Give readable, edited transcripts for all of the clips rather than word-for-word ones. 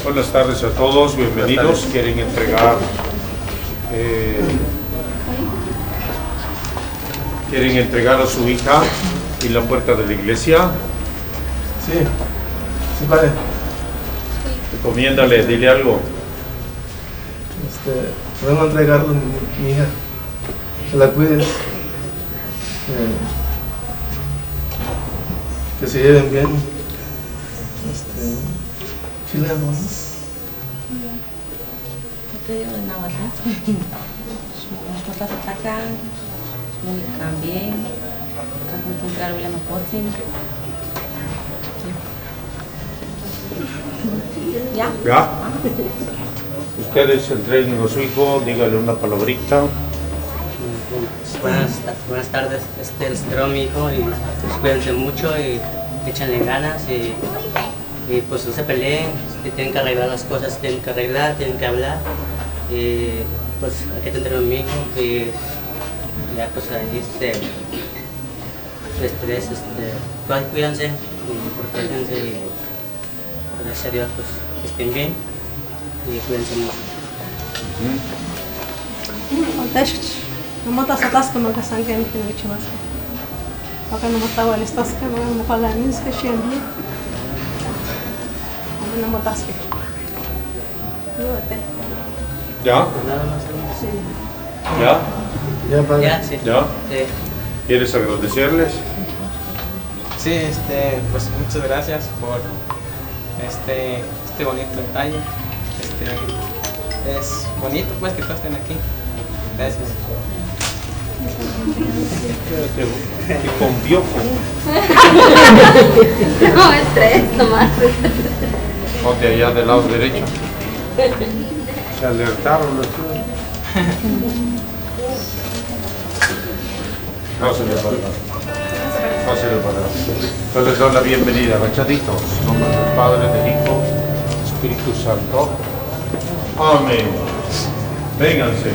Buenas tardes a todos, bienvenidos. Quieren entregar a su hija en la puerta de la iglesia. Sí, padre. Recomiéndale, dile algo. Vengo a entregarlo a mi hija, que la cuides, que se lleven bien. Chileno, ¿no? No te digo nada, ¿no? Sus cosas atacan, comunican bien, con un claro y la no pueden. ¿Ya? ¿Ya? Ustedes entreguen a su hijo, díganle una palabrita. Buenas tardes, les entrego a mi hijo y pues, cuídense mucho y échenle ganas y pues no se peleen, tienen que arreglar las cosas, tienen que hablar y pues aquí te entrego a mi hijo y ya pues ahí pues, cuídense y protéjense y gracias a Dios pues que estén bien y cuídense mucho. No matas atas como que sangre en el chimas. Acá no mataba el estas que no me moja la mis que siempre. No matas que. ¿Ya? Sí. ¿Ya? Ya, padre. ¿Ya? Sí. ¿Ya? Sí. ¿Quieres agradecerles? Sí, pues muchas gracias por este bonito detalle. Es bonito pues que todos estén aquí. Gracias. Te convió. No, es tres nomás. Ponte allá del lado derecho. Se alertaron los chicos. Pásale para acá. Pásale para acá. Yo les doy la bienvenida, agachaditos. En nombre del Padre, del Hijo, Espíritu Santo. Amén. Vénganse.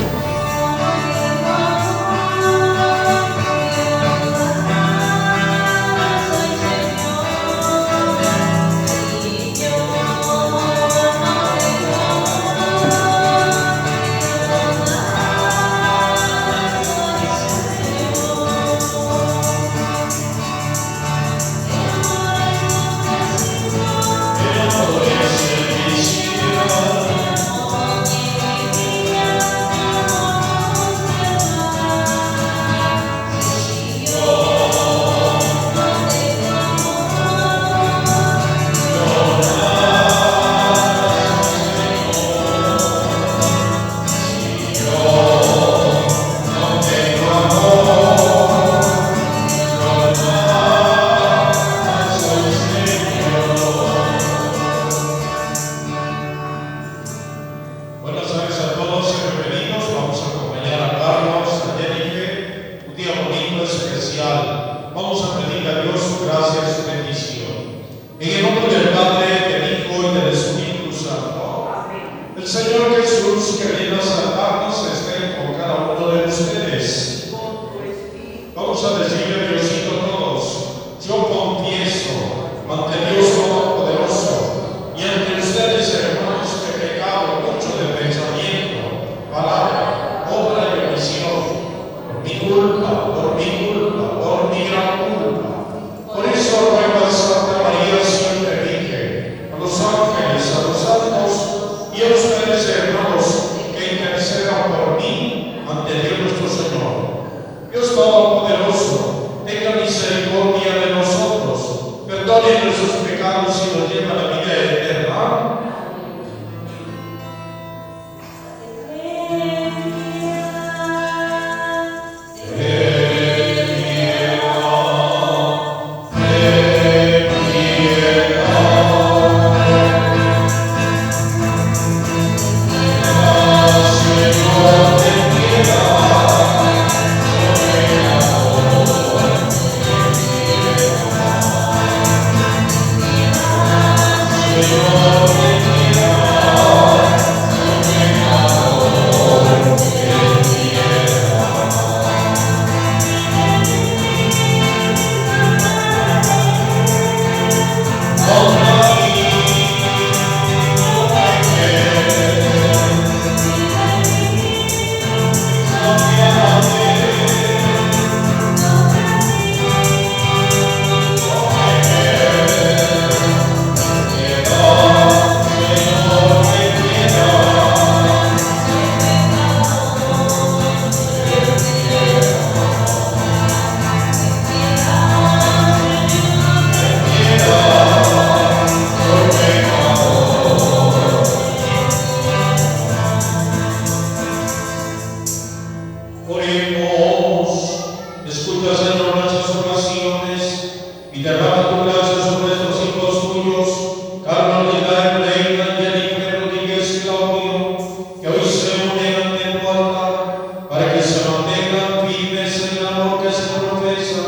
Carlos Legar, Reina, Jennifer Rodríguez Claudio, que hoy se unen ante tu altar, para que se mantengan firmes en el amor que se profesa,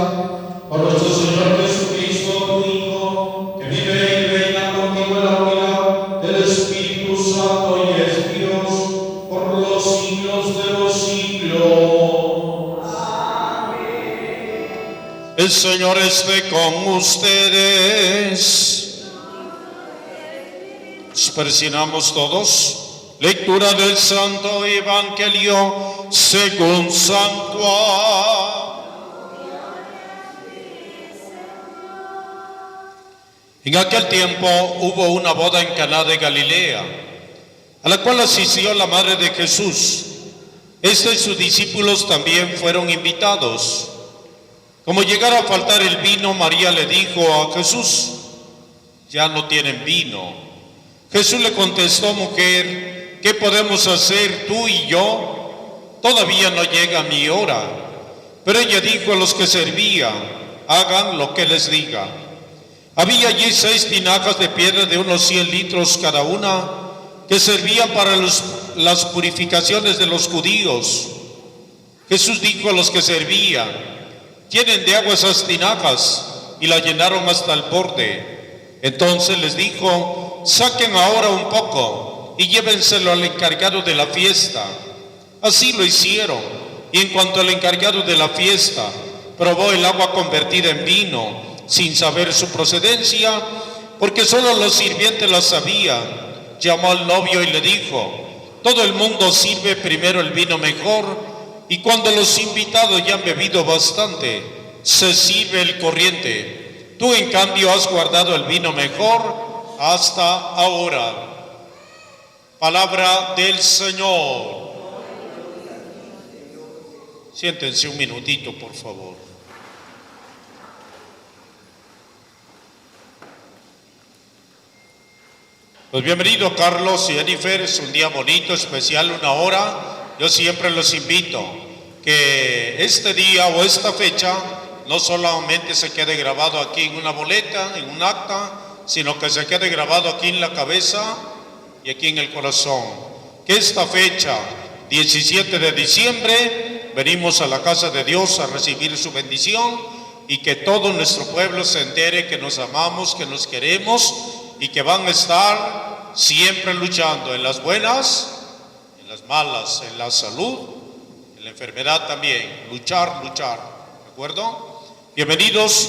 por nuestro Señor Jesucristo, tu Hijo, que vive y reina contigo en la unidad del Espíritu Santo y es Dios, por los siglos de los siglos. Amén. El Señor esté con ustedes. Nos persignamos todos. Lectura del Santo Evangelio según San Juan. En aquel tiempo hubo una boda en Caná de Galilea, a la cual asistió la madre de Jesús. Este y sus discípulos también fueron invitados. Como llegara a faltar el vino, María le dijo a Jesús: ya no tienen vino. Jesús le contestó: mujer, ¿qué podemos hacer tú y yo? Todavía no llega mi hora. Pero ella dijo a los que servían: hagan lo que les diga. Había allí 6 tinajas de piedra de unos 100 litros cada una, que servían para las purificaciones de los judíos. Jesús dijo a los que servían: llenen de agua esas tinajas, y la llenaron hasta el borde. Entonces les dijo: saquen ahora un poco y llévenselo al encargado de la fiesta. Así lo hicieron, y en cuanto el encargado de la fiesta probó el agua convertida en vino, sin saber su procedencia, porque solo los sirvientes la sabían, llamó al novio y le dijo: todo el mundo sirve primero el vino mejor, y cuando los invitados ya han bebido bastante, se sirve el corriente. Tú, en cambio, has guardado el vino mejor hasta ahora. Palabra del Señor. Siéntense un minutito, por favor. Pues bienvenido, Carlos y Jennifer. Es un día bonito, especial, una hora. Yo siempre los invito que este día o esta fecha no solamente se quede grabado aquí en una boleta, en un acta, sino que se quede grabado aquí en la cabeza y aquí en el corazón. Que esta fecha, 17 de diciembre, venimos a la casa de Dios a recibir su bendición, y que todo nuestro pueblo se entere que nos amamos, que nos queremos, y que van a estar siempre luchando en las buenas, en las malas, en la salud, en la enfermedad también. Luchar, ¿de acuerdo? Bienvenidos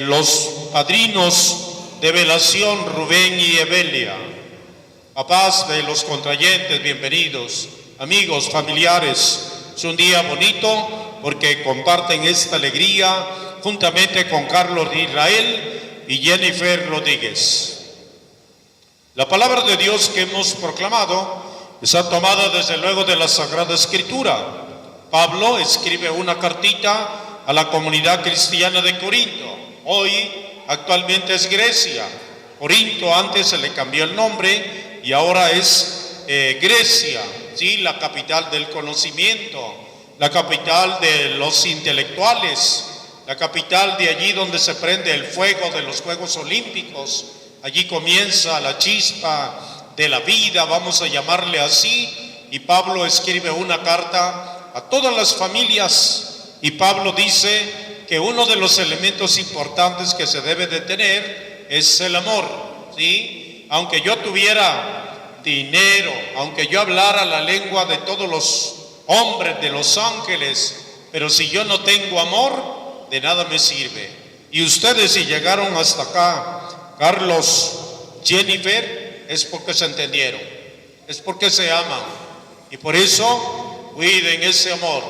los padrinos de velación, Rubén y Evelia. Papás de los contrayentes, bienvenidos. Amigos, familiares, es un día bonito porque comparten esta alegría juntamente con Carlos de Israel y Jennifer Rodríguez. La palabra de Dios que hemos proclamado está tomada desde luego de la Sagrada Escritura. Pablo escribe una cartita a la comunidad cristiana de Corinto. Hoy actualmente es Grecia. Corinto antes se le cambió el nombre y ahora es Grecia, ¿sí? La capital del conocimiento, la capital de los intelectuales, la capital de allí donde se prende el fuego de los Juegos Olímpicos. Allí comienza la chispa de la vida, vamos a llamarle así, y Pablo escribe una carta a todas las familias, y Pablo dice que uno de los elementos importantes que se debe de tener es el amor, ¿sí? Aunque yo tuviera dinero, aunque yo hablara la lengua de todos los hombres, de los ángeles, pero si yo no tengo amor, de nada me sirve. Y ustedes, si llegaron hasta acá, Carlos, Jennifer, es porque se entendieron, es porque se aman, y por eso cuiden ese amor,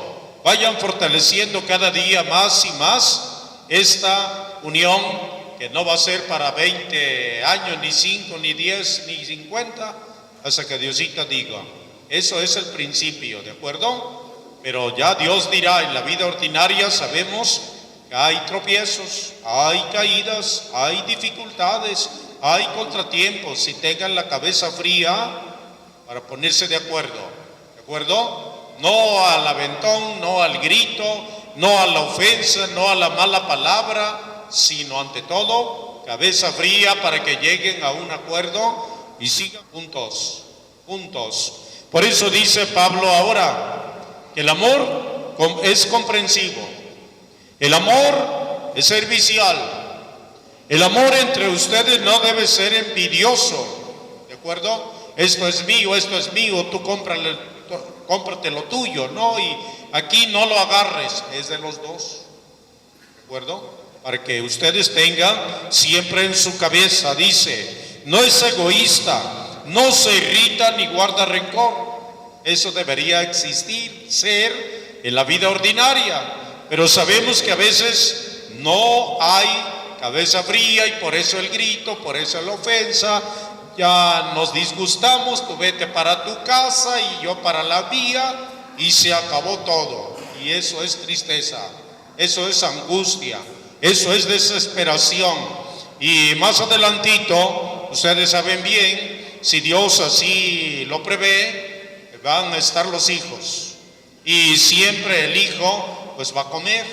vayan fortaleciendo cada día más y más esta unión, que no va a ser para 20 años, ni 5, ni 10, ni 50, hasta que Diosita diga. Eso es el principio, ¿de acuerdo? Pero ya Dios dirá. En la vida ordinaria sabemos que hay tropiezos, hay caídas, hay dificultades, hay contratiempos. Si tengan la cabeza fría para ponerse de acuerdo, no al aventón, no al grito, no a la ofensa, no a la mala palabra, sino ante todo cabeza fría para que lleguen a un acuerdo y sigan juntos. Por eso dice Pablo ahora que el amor es comprensivo, el amor es servicial, el amor entre ustedes no debe ser envidioso, ¿de acuerdo? Esto es mío, tú cómprate lo tuyo, ¿no? Y aquí no lo agarres, es de los dos, ¿de acuerdo? Para que ustedes tengan siempre en su cabeza, dice, no es egoísta, no se irrita ni guarda rencor. Eso debería existir, ser en la vida ordinaria, pero sabemos que a veces no hay cabeza fría y por eso el grito, por eso la ofensa, ya nos disgustamos, tú vete para tu casa y yo para la mía y se acabó todo. Y eso es tristeza, eso es angustia, eso es desesperación. Y más adelantito, ustedes saben bien, si Dios así lo prevé, van a estar los hijos. Y siempre el hijo pues va a comer.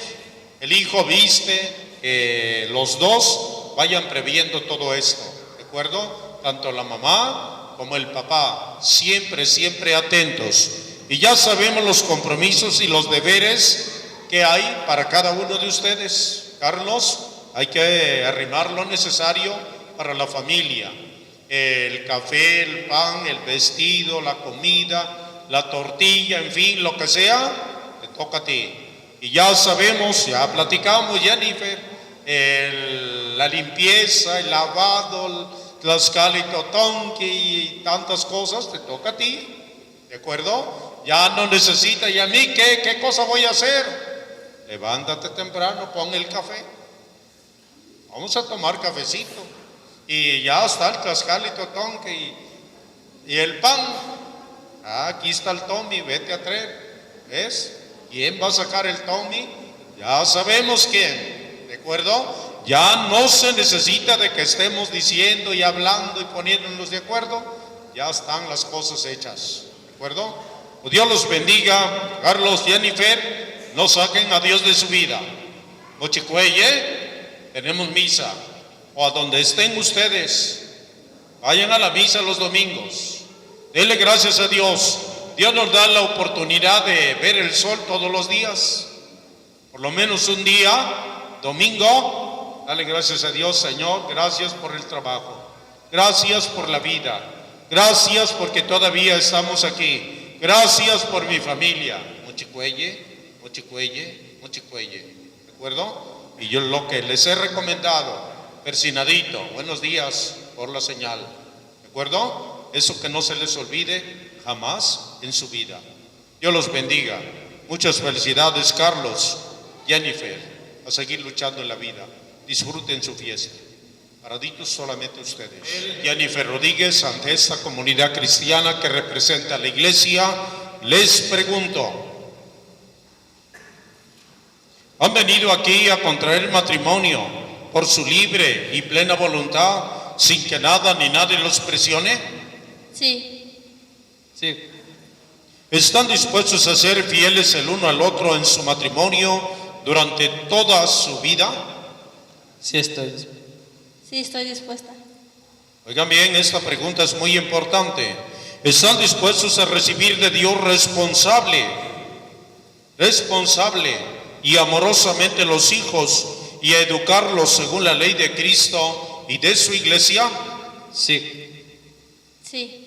El hijo viste, los dos vayan previendo todo esto, ¿de acuerdo? Tanto la mamá como el papá, siempre atentos. Y ya sabemos los compromisos y los deberes que hay para cada uno de ustedes. Carlos, hay que arrimar lo necesario para la familia. El café, el pan, el vestido, la comida, la tortilla, en fin, lo que sea, te toca a ti. Y ya sabemos, ya platicamos, Jennifer, la limpieza, el lavado, tlaxcala y totonqui y tantas cosas, te toca a ti, ¿de acuerdo? Ya no necesita, ¿y a mí qué cosa voy a hacer? Levántate temprano, pon el café, vamos a tomar cafecito. Y ya está el tlaxcala y totonqui y el pan. Aquí está el Tommy, vete a traer. ¿Ves? ¿Quién va a sacar el Tommy? Ya sabemos quién, ¿de acuerdo? Ya no se necesita de que estemos diciendo y hablando y poniéndonos de acuerdo. Ya están las cosas hechas, ¿de acuerdo? Pues Dios los bendiga. Carlos, Jennifer, no saquen a Dios de su vida. Mochicueye, tenemos misa. O a donde estén ustedes, vayan a la misa los domingos. Denle gracias a Dios. Dios nos da la oportunidad de ver el sol todos los días. Por lo menos un día, domingo, dale gracias a Dios, Señor. Gracias por el trabajo. Gracias por la vida. Gracias porque todavía estamos aquí. Gracias por mi familia. Mochicueye. ¿De acuerdo? Y yo lo que les he recomendado, persinadito, buenos días por la señal, ¿de acuerdo? Eso que no se les olvide jamás en su vida. Dios los bendiga. Muchas felicidades, Carlos, Jennifer, a seguir luchando en la vida. Disfruten su fiesta. Paraditos solamente ustedes. Jennifer Rodríguez, ante esta comunidad cristiana que representa a la iglesia, les pregunto, ¿han venido aquí a contraer matrimonio por su libre y plena voluntad, sin que nada ni nadie los presione? Sí. Sí. ¿Están dispuestos a ser fieles el uno al otro en su matrimonio durante toda su vida? Sí estoy. Sí, estoy dispuesta. Oigan bien, esta pregunta es muy importante. ¿Están dispuestos a recibir de Dios responsable y amorosamente los hijos y a educarlos según la ley de Cristo y de su iglesia? Sí. Sí.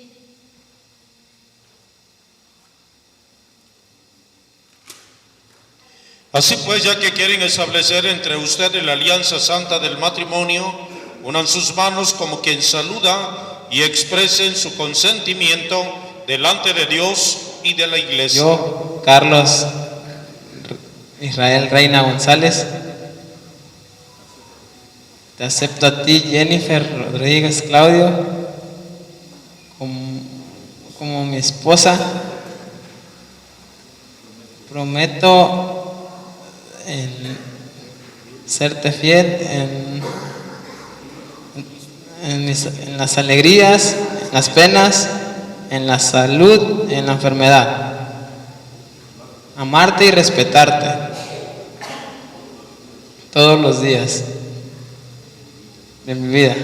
Así pues, ya que quieren establecer entre ustedes la alianza santa del matrimonio, unan sus manos como quien saluda y expresen su consentimiento delante de Dios y de la iglesia. Yo, Carlos Israel Reina González, te acepto a ti, Jennifer Rodríguez Claudio, como mi esposa. Prometo en serte fiel en las alegrías, en las penas, en la salud, en la enfermedad. Amarte y respetarte todos los días. de mi vida.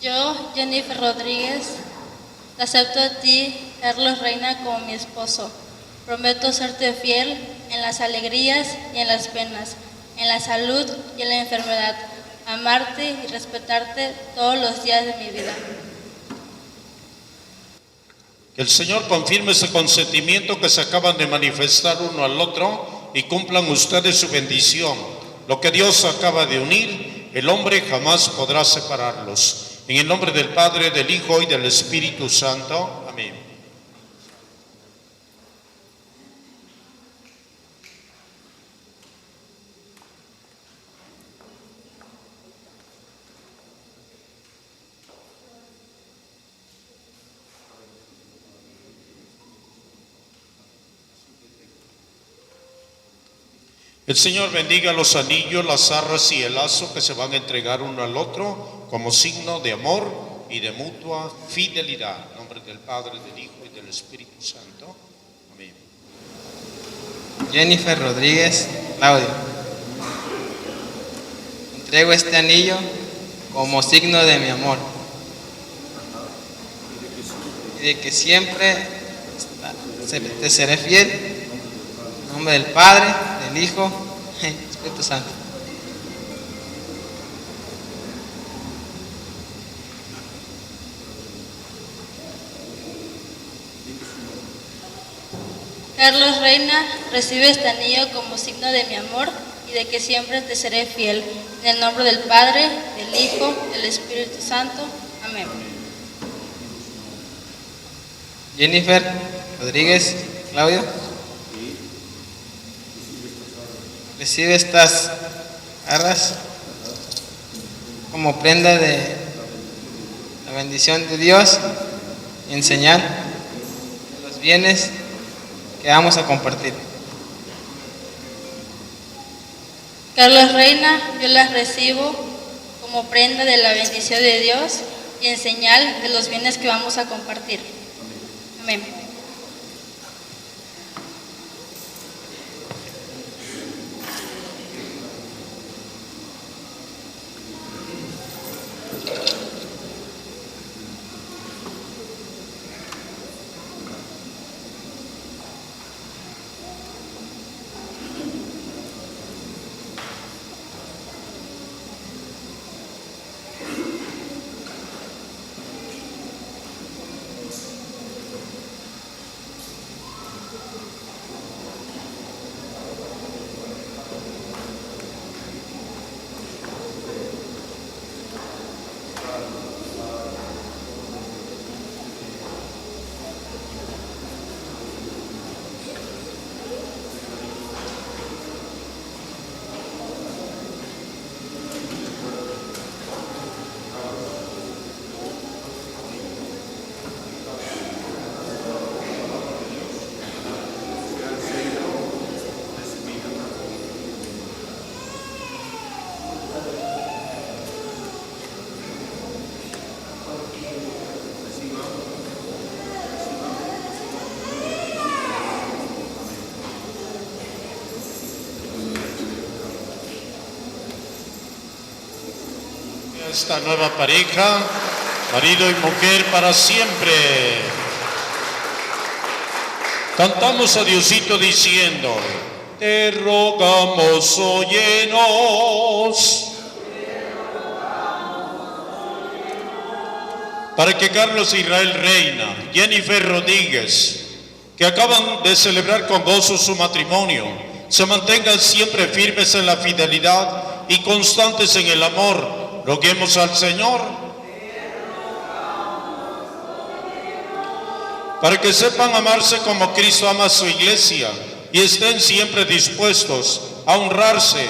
Yo, Jennifer Rodríguez, te acepto a ti, Carlos Reina, como mi esposo. Prometo serte fiel en las alegrías y en las penas, en la salud y en la enfermedad, amarte y respetarte todos los días de mi vida. Que el Señor confirme ese consentimiento que se acaban de manifestar uno al otro y cumplan ustedes su bendición. Lo que Dios acaba de unir, el hombre jamás podrá separarlos. En el nombre del Padre, del Hijo y del Espíritu Santo. Amén. El Señor bendiga los anillos, las arras y el lazo que se van a entregar uno al otro como signo de amor y de mutua fidelidad. En nombre del Padre, del Hijo y del Espíritu Santo. Amén. Jennifer Rodríguez Claudio. Entrego este anillo como signo de mi amor y de que siempre te seré fiel. En nombre del Padre, del Hijo y del Espíritu Santo. Carlos Reina, recibe este anillo como signo de mi amor y de que siempre te seré fiel. En el nombre del Padre, del Hijo, del Espíritu Santo. Amén. Jennifer Rodríguez Claudio. Recibe estas arras como prenda de la bendición de Dios y en señal de los bienes que vamos a compartir. Carlos Reina, yo las recibo como prenda de la bendición de Dios y en señal de los bienes que vamos a compartir. Amén. Esta nueva pareja, marido y mujer para siempre. Cantamos a Diosito diciendo: te rogamos, óyenos. Para que Carlos Israel Reina, Jennifer Rodríguez, que acaban de celebrar con gozo su matrimonio, se mantengan siempre firmes en la fidelidad y constantes en el amor. Roguemos al Señor para que sepan amarse como Cristo ama a su iglesia y estén siempre dispuestos a honrarse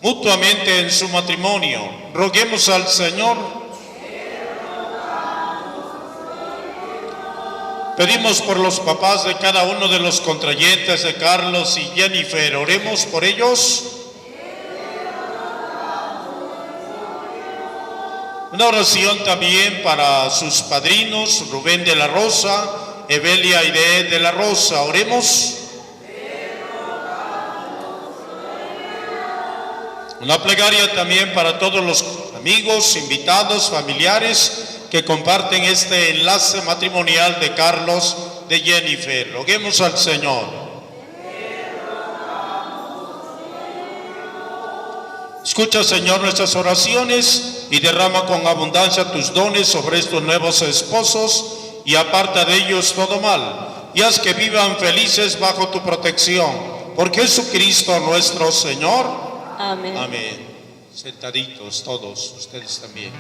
mutuamente en su matrimonio. Roguemos al Señor. Pedimos por los papás de cada uno de los contrayentes de Carlos y Jennifer. Oremos por ellos. Una oración también para sus padrinos, Rubén de la Rosa, Evelia Aide de la Rosa. Oremos. Una plegaria también para todos los amigos, invitados, familiares que comparten este enlace matrimonial de Carlos, de Jennifer. Roguemos al Señor. Escucha, Señor, nuestras oraciones y derrama con abundancia tus dones sobre estos nuevos esposos y aparta de ellos todo mal y haz que vivan felices bajo tu protección. Por Jesucristo nuestro Señor. Amén. Amén. Sentaditos todos, ustedes también.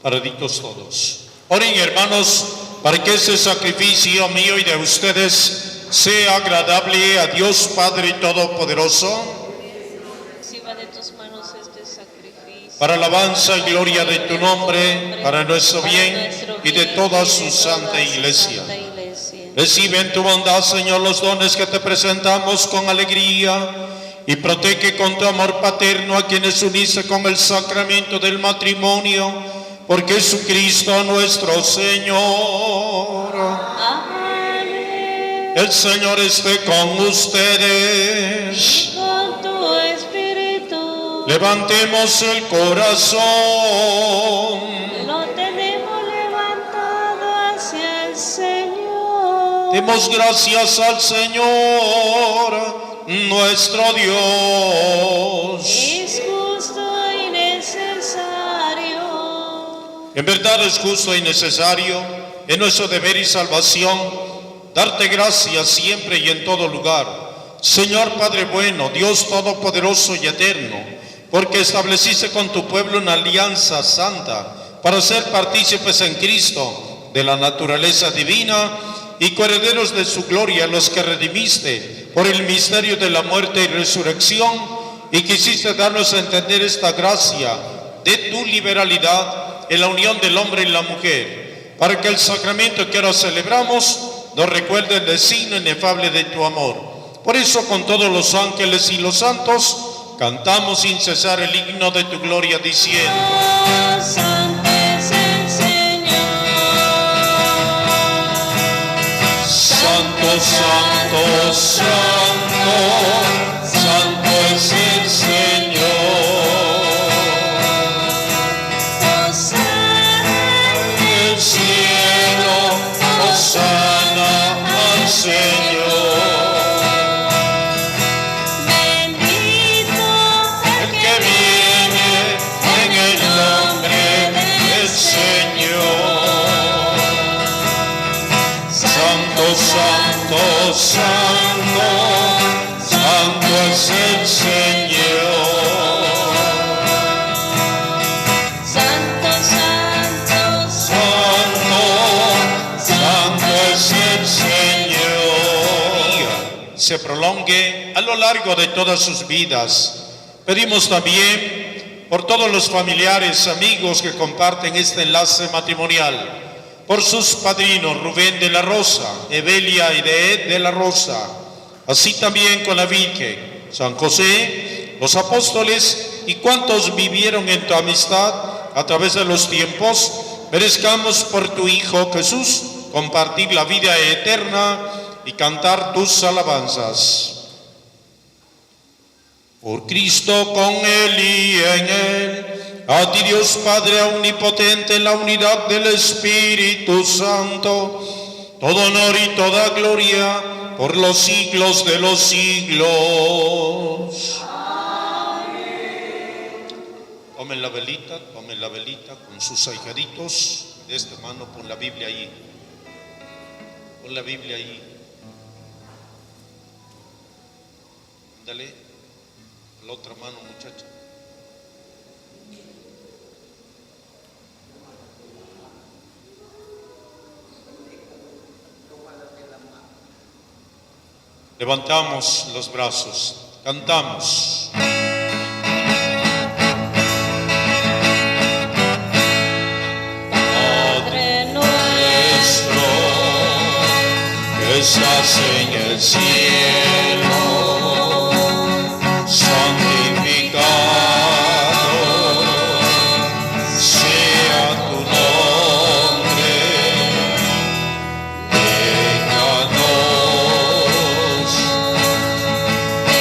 Paraditos todos. Oren, hermanos, para que ese sacrificio mío y de ustedes sea agradable a Dios Padre Todopoderoso. Reciba de tus manos este sacrificio. Para alabanza y gloria de tu nombre, para nuestro bien y de toda su santa iglesia. Recibe en tu bondad, Señor, los dones que te presentamos con alegría y protege con tu amor paterno a quienes uniste con el sacramento del matrimonio. Por Jesucristo nuestro Señor. Amén. El Señor esté con ustedes. Y con tu espíritu. Levantemos el corazón. Lo tenemos levantado hacia el Señor. Demos gracias al Señor, nuestro Dios. Es justo y necesario. En verdad es justo y necesario, en nuestro deber y salvación, darte gracias siempre y en todo lugar. Señor Padre bueno, Dios todopoderoso y eterno, porque estableciste con tu pueblo una alianza santa para ser partícipes en Cristo de la naturaleza divina y coherederos de su gloria, los que redimiste por el misterio de la muerte y resurrección, y quisiste darnos a entender esta gracia de tu liberalidad en la unión del hombre y la mujer, para que el sacramento que ahora celebramos nos recuerde el designio inefable de tu amor. Por eso, con todos los ángeles y los santos, cantamos sin cesar el himno de tu gloria, diciendo: Santo es el Señor. Santo, santo, santo, santo es el Señor. Hosana al Señor. Bendito El que viene en el nombre del Señor. Santo, santo, santo, santo es el Señor. Santo, santo, Santo es el Señor. Se prolongue a lo largo de todas sus vidas. Pedimos también por todos los familiares, amigos que comparten este enlace matrimonial, por sus padrinos Rubén de la Rosa, Evelia y de la Rosa, así también con la Virgen, San José, los apóstoles y cuantos vivieron en tu amistad a través de los tiempos. Merezcamos por tu Hijo Jesús compartir la vida eterna y cantar tus alabanzas. Por Cristo, con Él y en Él, a ti Dios Padre omnipotente, en la unidad del Espíritu Santo, todo honor y toda gloria por los siglos de los siglos. Tomen la velita con sus ahijaditos. De esta mano pon la Biblia ahí. Pon la Biblia ahí. Ándale. A la otra mano, muchacha. Levantamos los brazos, cantamos. Padre nuestro, que estás en el cielo, santificado sea tu nombre.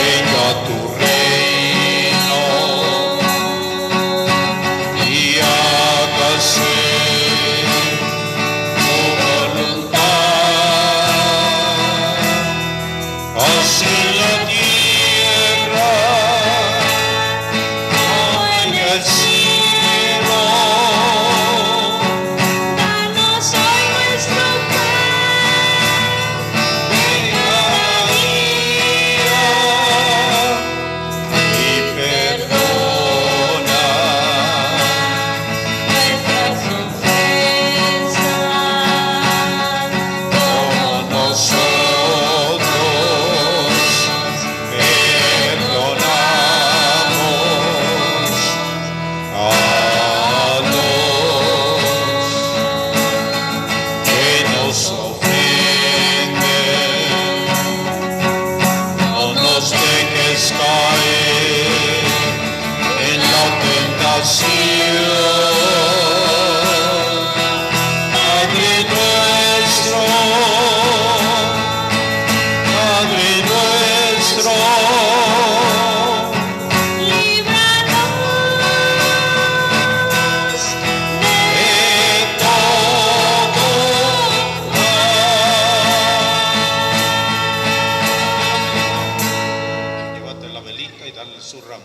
Venga tu reino y hágase tu voluntad, así en la tierra como en el cielo. Danos hoy nuestro pan de cada día y perdona nuestras ofensas como nosotros perdonamos a los que nos ofenden. No nos dejes caer en la tentación. Padre nuestro, líbranos de todo mal. Llévate la velita y dale su ramo.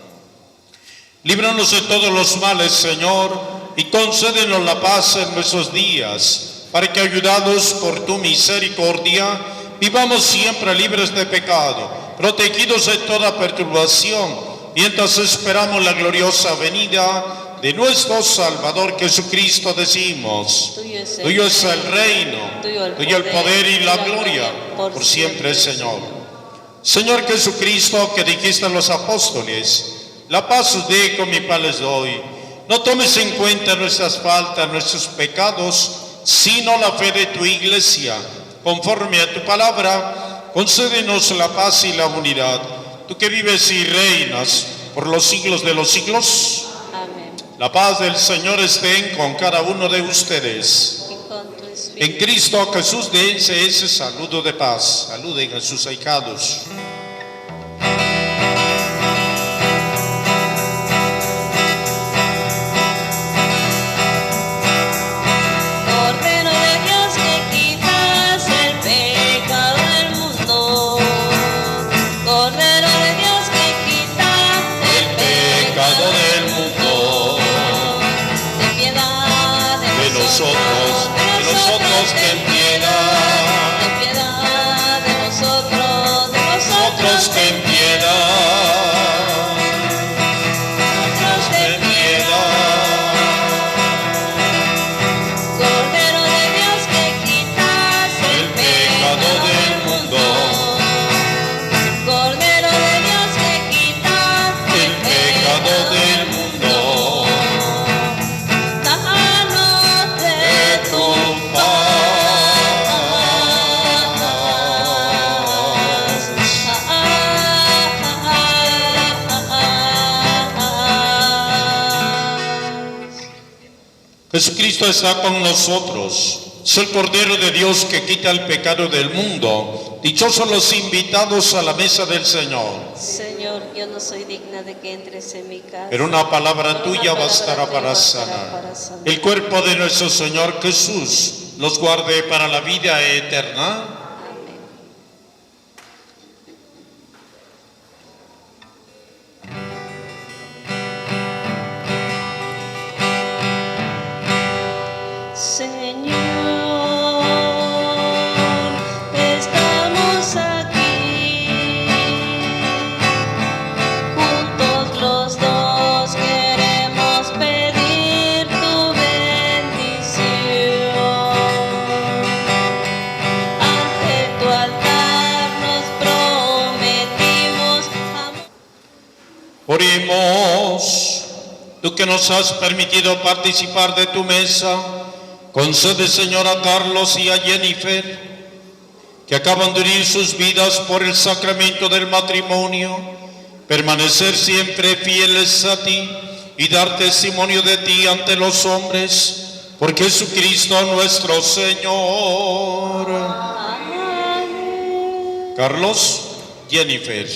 Líbranos de todos los males, Señor, y concédenos la paz en nuestros días, para que, ayudados por tu misericordia, vivamos siempre libres de pecado, protegidos de toda perturbación, mientras esperamos la gloriosa venida de nuestro Salvador Jesucristo. Decimos: tuyo es el reino, tuyo el poder y la gloria, por siempre, Señor. Señor Jesucristo, que dijiste a los apóstoles: la paz os dejo, mi paz les doy. No tomes en cuenta nuestras faltas, nuestros pecados, sino la fe de tu iglesia. Conforme a tu palabra, concédenos la paz y la unidad. Tú que vives y reinas por los siglos de los siglos. Amén. La paz del Señor esté con cada uno de ustedes. Y con tu espíritu. En Cristo Jesús, dense ese saludo de paz. Saluden a sus ahijados. Cordero de Dios que quitas el pecado del mundo. Cordero de Dios que quitas el pecado del mundo. Ten piedad de nosotros, ten piedad. Ten piedad de nosotros, ten piedad. Nosotros ten piedad. Cordero de Dios que quitas el pecado del mundo. Cordero de Dios que quitas el pecado del mundo. Danos de tu Jesucristo está con nosotros. Es el Cordero de Dios que quita el pecado del mundo. Dichosos los invitados a la mesa del Señor. Señor, yo no soy digna de que entres en mi casa. Pero una palabra Pero una tuya palabra bastará tuya para bastará sanar. para sanar. El cuerpo de nuestro Señor Jesús los guarde para la vida eterna. Amén. Oremos. Tú que nos has permitido participar de tu mesa, concede, Señor, a Carlos y a Jennifer, que acaban de unir sus vidas por el sacramento del matrimonio, permanecer siempre fieles a ti y dar testimonio de ti ante los hombres, por Jesucristo nuestro Señor. Carlos, Jennifer,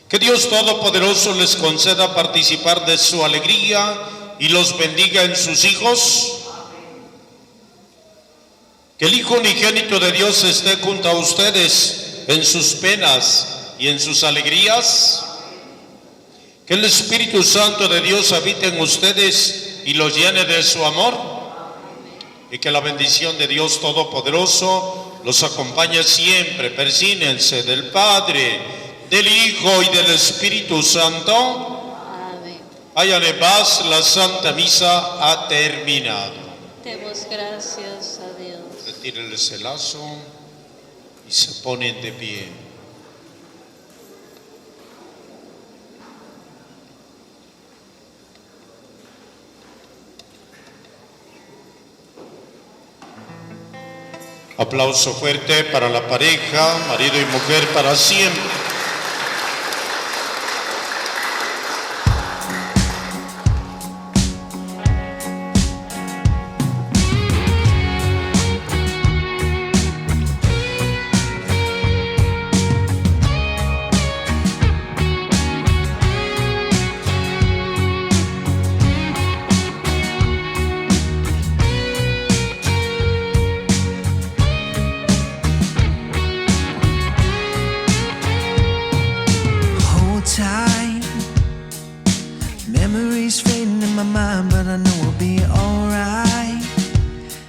que Dios Todopoderoso les conceda participar de su alegría y los bendiga en sus hijos. Que el Hijo unigénito de Dios esté junto a ustedes en sus penas y en sus alegrías. Que el Espíritu Santo de Dios habite en ustedes y los llene de su amor. Y que la bendición de Dios Todopoderoso los acompañe siempre. Persínense del Padre, del Hijo y del Espíritu Santo. Amén. Hayan en paz, la Santa Misa ha terminado. Demos gracias a Dios. Retírenles el lazo y se ponen de pie. Aplauso fuerte para la pareja, marido y mujer para siempre. Memories fading in my mind, but I know we'll be alright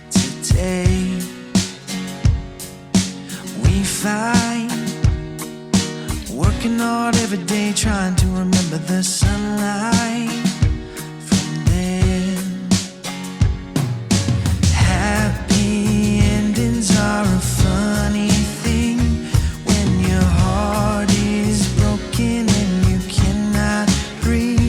today. We fight, working hard every day, trying to remember the sunlight from then. Happy endings are a funny thing when your heart is broken and you cannot breathe.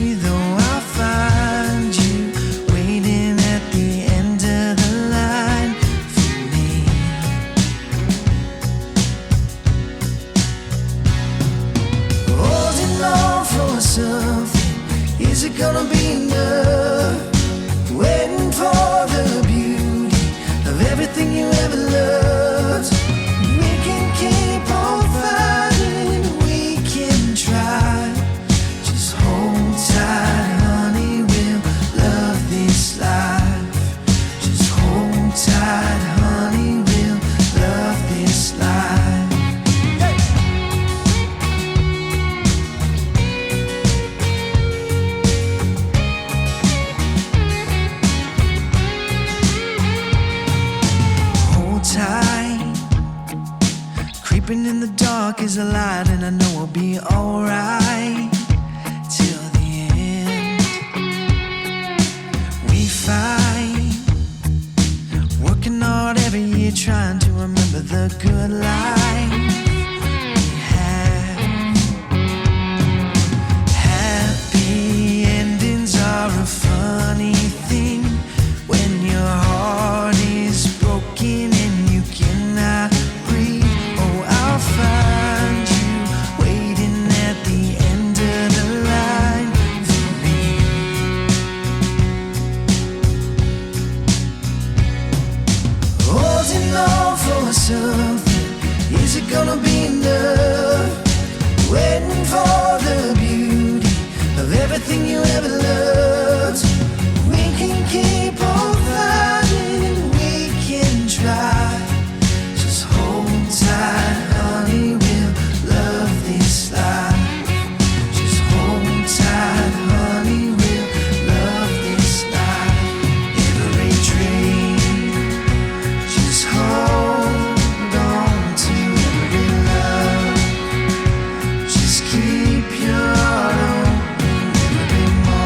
Is it gonna be enough? Waiting for the beauty of everything you ever loved. We can keep on fighting, we can try. Just hold tight, honey, we'll love this life. Just hold tight, honey, we'll love this life. Creeping in the dark is a light, and I know we'll be alright till the end. We fight, working hard every year, trying to remember the good life we had. Happy endings are a funny thing when your heart is broken and you cannot breathe. I'll find you waiting at the end of the line for me. Holding on for something, is it gonna be enough? Waiting for the beauty of everything you ever loved. We can keep on fighting, we can try. Just hold tight, honey, we'll love this life. Just hold tight, honey, we'll love this life. Every dream, just hold on to every love. Just keep your heart open every morning.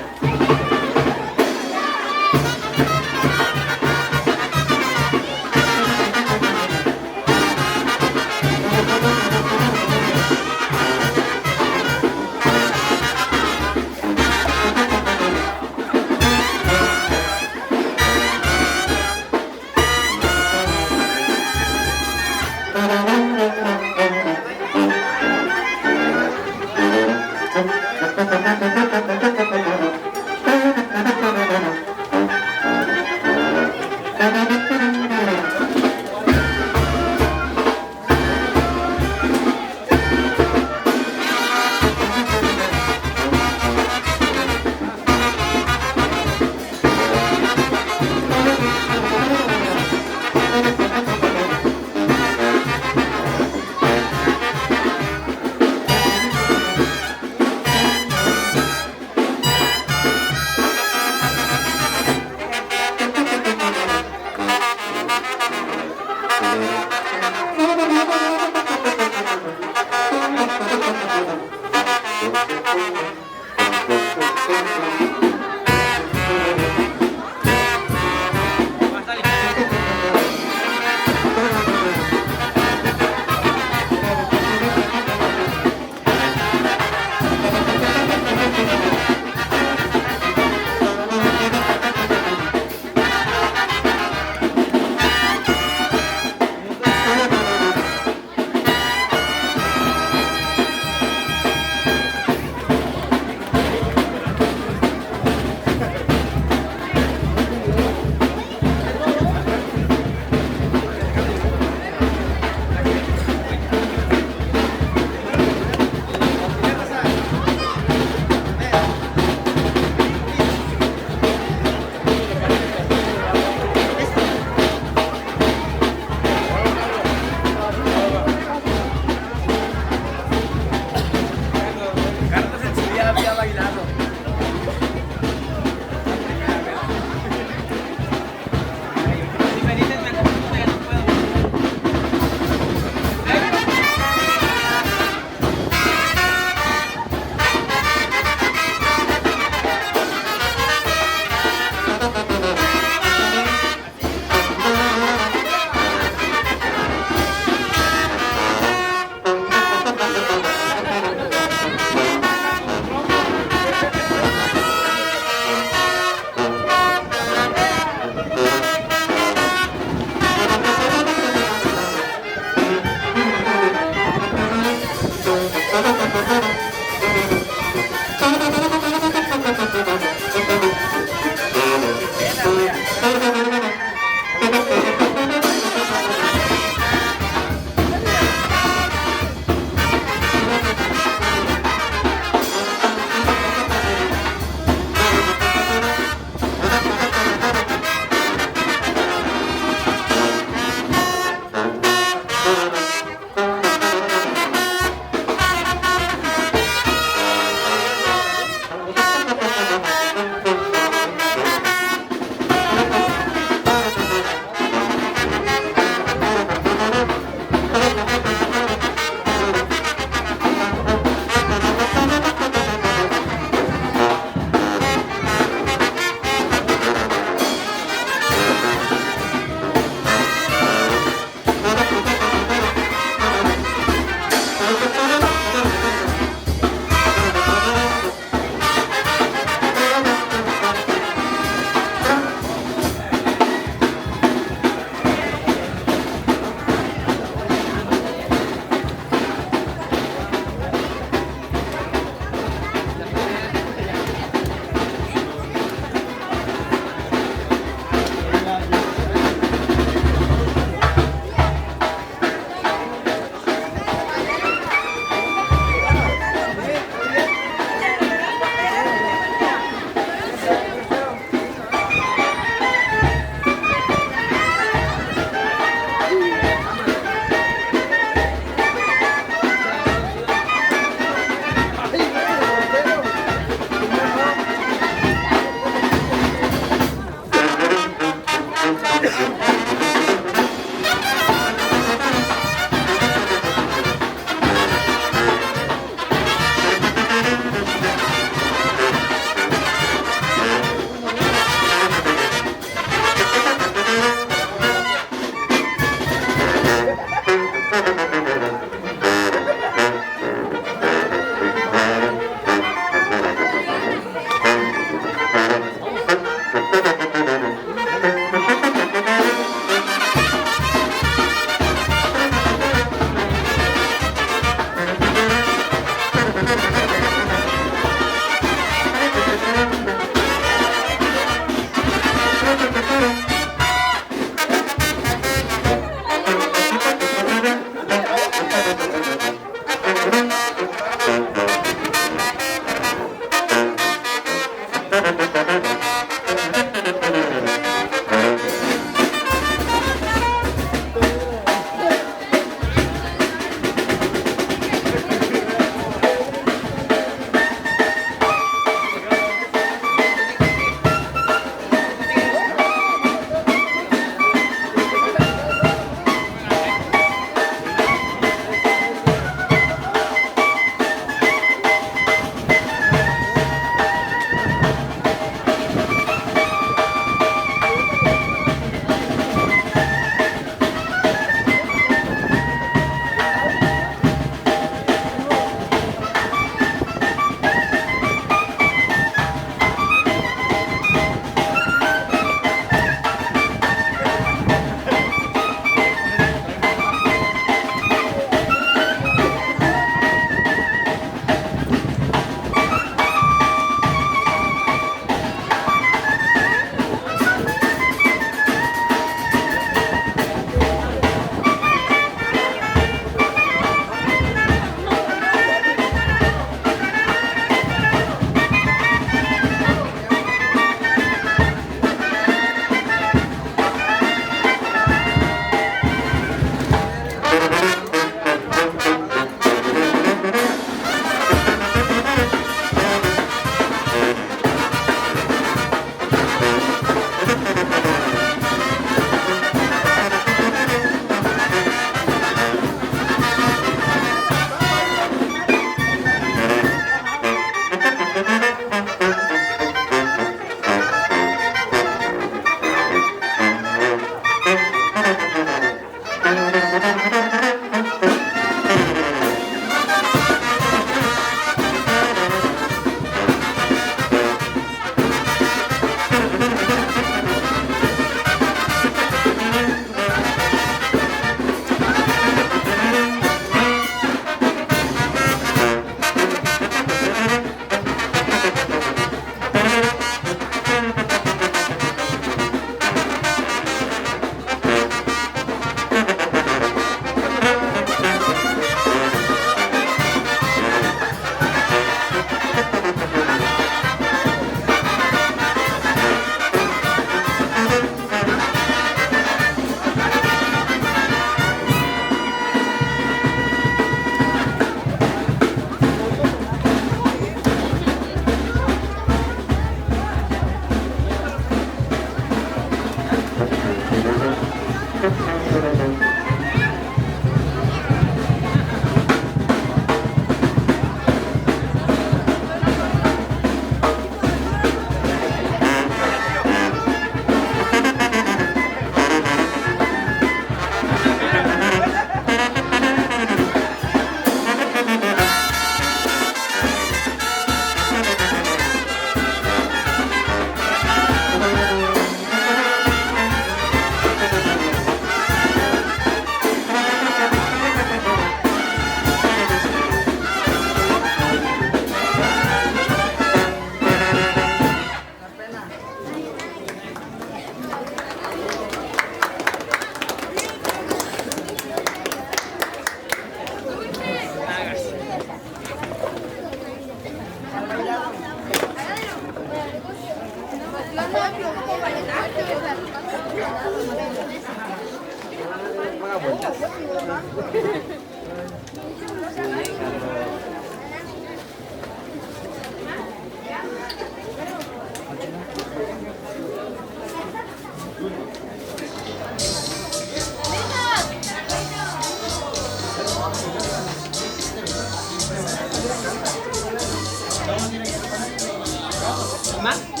Mamá.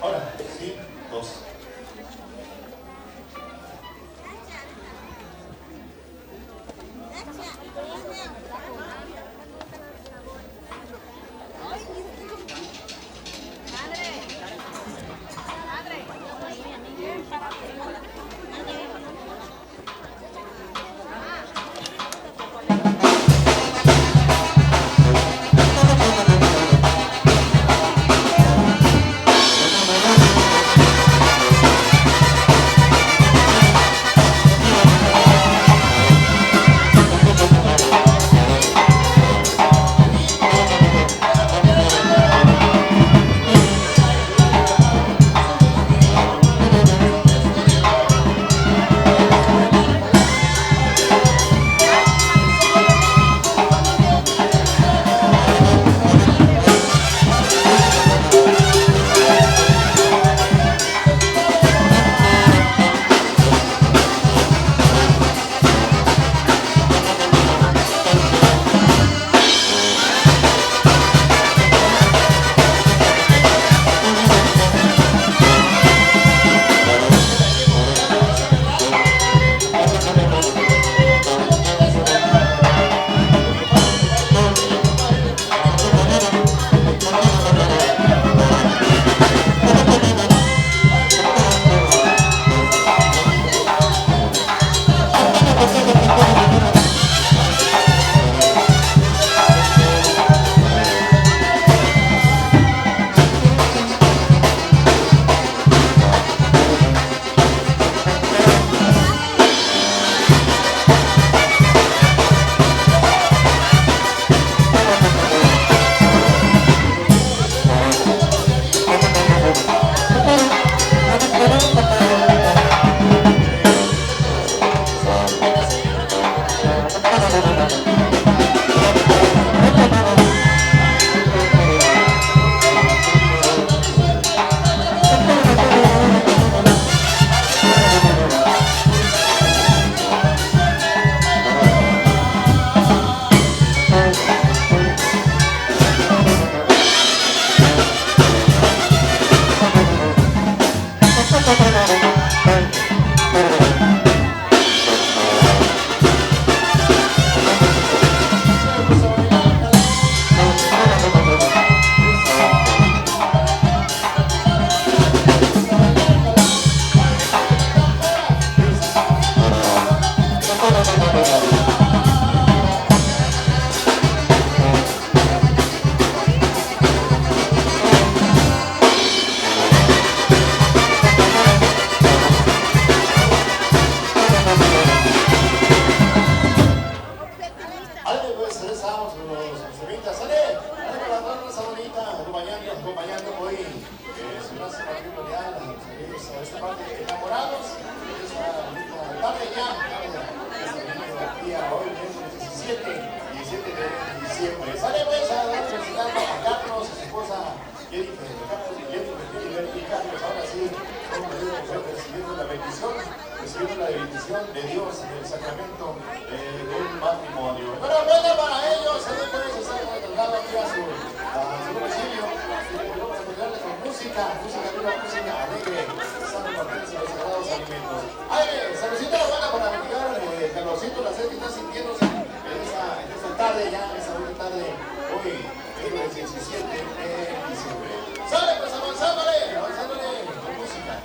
Ahora, sí, 2. recibiendo la bendición de Dios en el sacramento de un matrimonio. Bueno, buena para ellos, ellos pueden estar trasladando aquí a su domicilio. Vamos a continuarle con música alegre, Santo Martínez y los sagrados alimentos. ¡Ay, saludcita la buena para bendigar, Carlosito, la sed que está sintiéndose en esta tarde, ya en esta buena tarde, hoy, el 17 de diciembre. ¡Sale, pues avanzándole con música!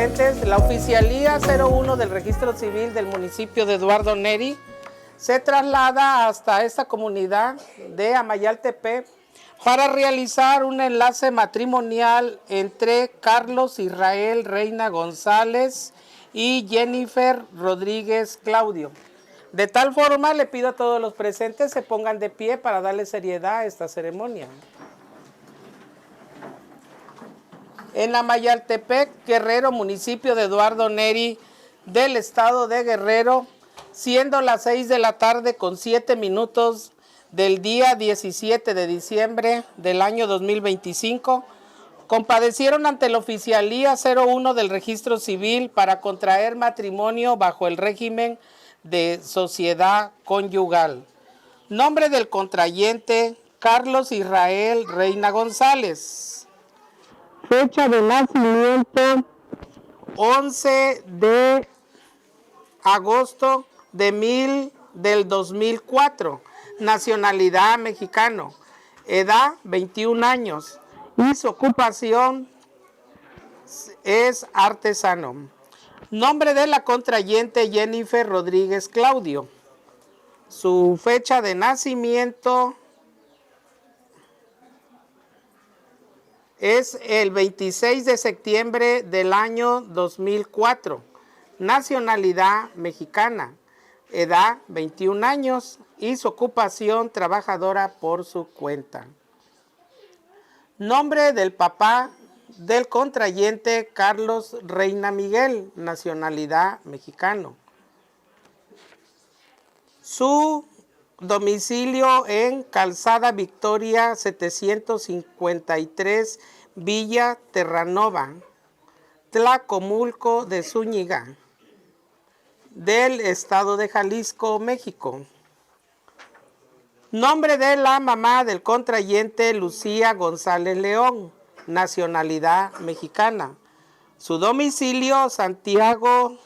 presentes, la oficialía 01 del registro civil del municipio de Eduardo Neri se traslada hasta esta comunidad de Amayaltepec para realizar un enlace matrimonial entre Carlos Israel Reina González y Jennifer Rodríguez Claudio. De tal forma, le pido a todos los presentes se pongan de pie para darle seriedad a esta ceremonia. En Amayaltepec, Guerrero, municipio de Eduardo Neri, del estado de Guerrero, siendo las 6 de la tarde con 7 minutos del día 17 de diciembre del año 2025, compadecieron ante la oficialía 01 del registro civil para contraer matrimonio bajo el régimen de sociedad conyugal. Nombre del contrayente, Carlos Israel Reina González. Fecha de nacimiento, 11 de agosto del 2004. Nacionalidad mexicano. Edad 21 años. Y su ocupación es artesano. Nombre de la contrayente, Jennifer Rodríguez Claudio. Su fecha de nacimiento es el 26 de septiembre del año 2004. Nacionalidad mexicana. Edad 21 años y su ocupación trabajadora por su cuenta. Nombre del papá del contrayente, Carlos Reina Miguel. Nacionalidad mexicano. Su domicilio en Calzada Victoria 753, Villa Terranova, Tlacomulco de Zúñiga, del estado de Jalisco, México. Nombre de la mamá del contrayente, Lucía González León. Nacionalidad mexicana. Su domicilio, Santiago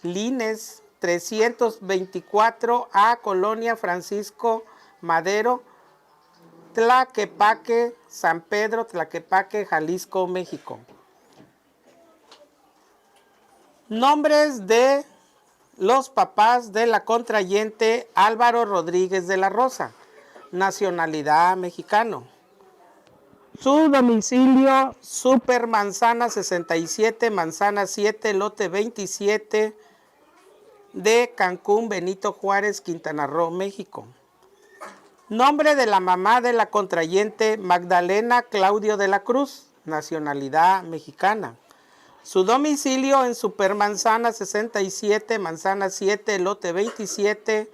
Lines 324A, Colonia Francisco Madero, Tlaquepaque, San Pedro, Tlaquepaque, Jalisco, México. Nombres de los papás de la contrayente, Álvaro Rodríguez de la Rosa. Nacionalidad mexicano. Su domicilio, Super Manzana 67, Manzana 7, lote 27, de Cancún, Benito Juárez, Quintana Roo, México. Nombre de la mamá de la contrayente, Magdalena Claudio de la Cruz. Nacionalidad mexicana. Su domicilio en Supermanzana 67, Manzana 7, lote 27,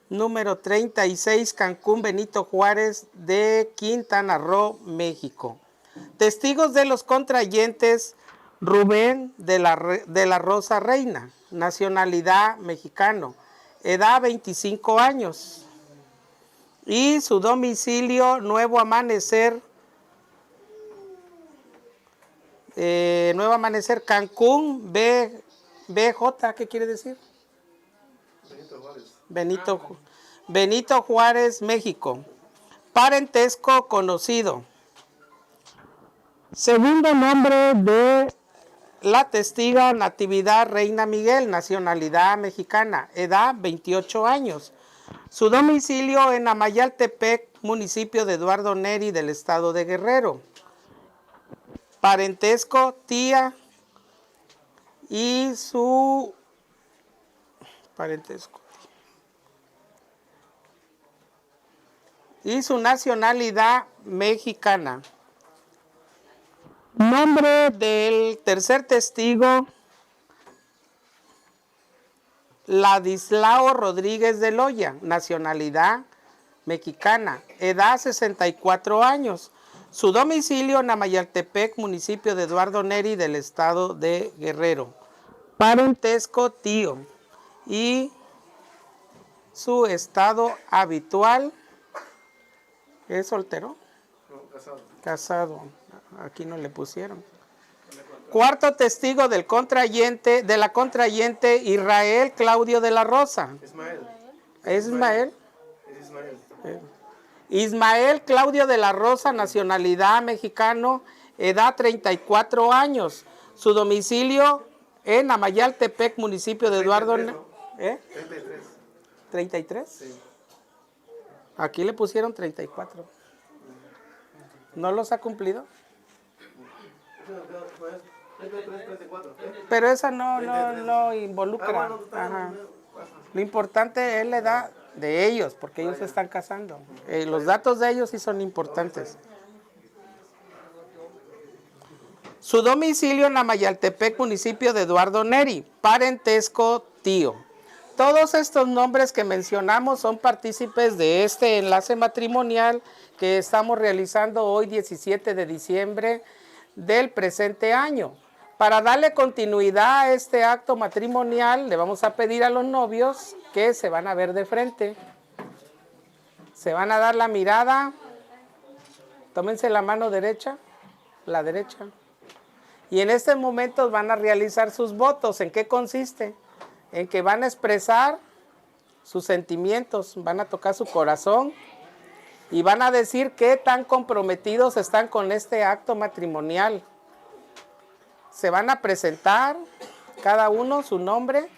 número 36, Cancún, Benito Juárez, de Quintana Roo, México. Testigos de los contrayentes, Rubén de la Rosa Reina. Nacionalidad mexicano. Edad 25 años. Y su domicilio, Nuevo Amanecer, Cancún, BJ, ¿qué quiere decir? Benito Juárez, México. Parentesco conocido. Segundo nombre de la testiga, Natividad Reina Miguel. Nacionalidad mexicana. Edad 28 años. Su domicilio en Amayaltepec, municipio de Eduardo Neri, del estado de Guerrero. Parentesco, tía, y su parentesco y su nacionalidad mexicana. Nombre del tercer testigo, Ladislao Rodríguez de Loya. Nacionalidad mexicana. Edad 64 años. Su domicilio en Amayaltepec, municipio de Eduardo Neri, del estado de Guerrero. Parentesco, tío. Y su estado habitual, ¿es soltero? No, casado. Casado. Aquí no le pusieron. Cuarto testigo de la contrayente, Israel Claudio de la Rosa. Ismael. ¿Es Ismael? Es Ismael. Ismael Claudio de la Rosa, nacionalidad mexicano, edad 34 años. Su domicilio en Amayaltepec, municipio de Eduardo. 33. ¿33? Sí. Aquí le pusieron 34. ¿No los ha cumplido? Pero esa no involucra. Ajá. Lo importante es la edad de ellos, porque ellos se están casando. Los datos de ellos sí son importantes. Su domicilio en Amayaltepec, municipio de Eduardo Neri, parentesco tío. Todos estos nombres que mencionamos son partícipes de este enlace matrimonial que estamos realizando hoy 17 de diciembre del presente año. Para darle continuidad a este acto matrimonial, le vamos a pedir a los novios que se van a ver de frente. Se van a dar la mirada. Tómense la mano derecha, la derecha. Y en este momento van a realizar sus votos. ¿En qué consiste? En que van a expresar sus sentimientos, van a tocar su corazón y van a decir qué tan comprometidos están con este acto matrimonial. Se van a presentar cada uno su nombre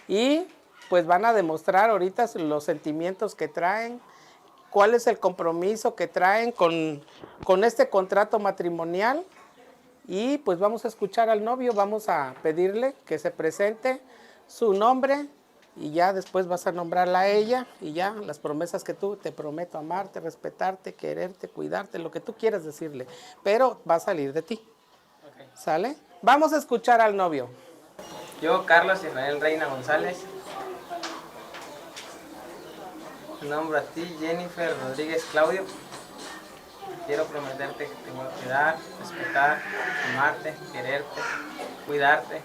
y pues van a demostrar ahorita los sentimientos que traen, cuál es el compromiso que traen con este contrato matrimonial. Y pues vamos a escuchar al novio, vamos a pedirle que se presente su nombre y ya después vas a nombrarla a ella y ya las promesas que tú te prometo amarte, respetarte, quererte, cuidarte, lo que tú quieras decirle, pero va a salir de ti. Okay. ¿Sale? Vamos a escuchar al novio. Yo, Carlos Israel Reina González, nombro a ti, Jennifer Rodríguez Claudio. Quiero prometerte que te voy a cuidar, respetar, amarte, quererte, cuidarte.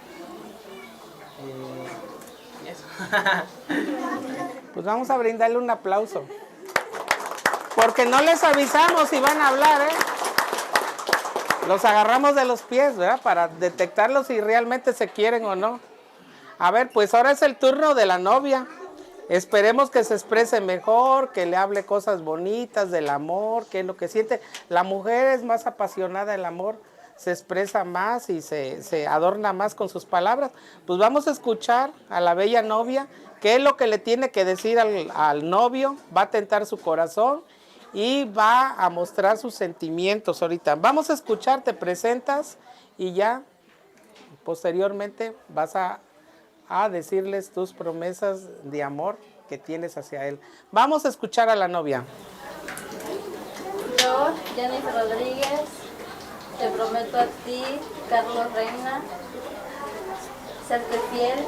Y eso. Pues vamos a brindarle un aplauso. Porque no les avisamos si van a hablar, ¿eh? Los agarramos de los pies, ¿verdad? Para detectarlos si realmente se quieren o no. A ver, pues ahora es el turno de la novia. Esperemos que se exprese mejor, que le hable cosas bonitas del amor, que es lo que siente. La mujer es más apasionada del amor, se expresa más y se adorna más con sus palabras. Pues vamos a escuchar a la bella novia, qué es lo que le tiene que decir al novio, va a tentar su corazón y va a mostrar sus sentimientos ahorita. Vamos a escuchar, te presentas y ya posteriormente vas a decirles tus promesas de amor que tienes hacia él. Vamos a escuchar a la novia. Yo, Jennifer Rodríguez, te prometo a ti, Carlos Reina, serte fiel,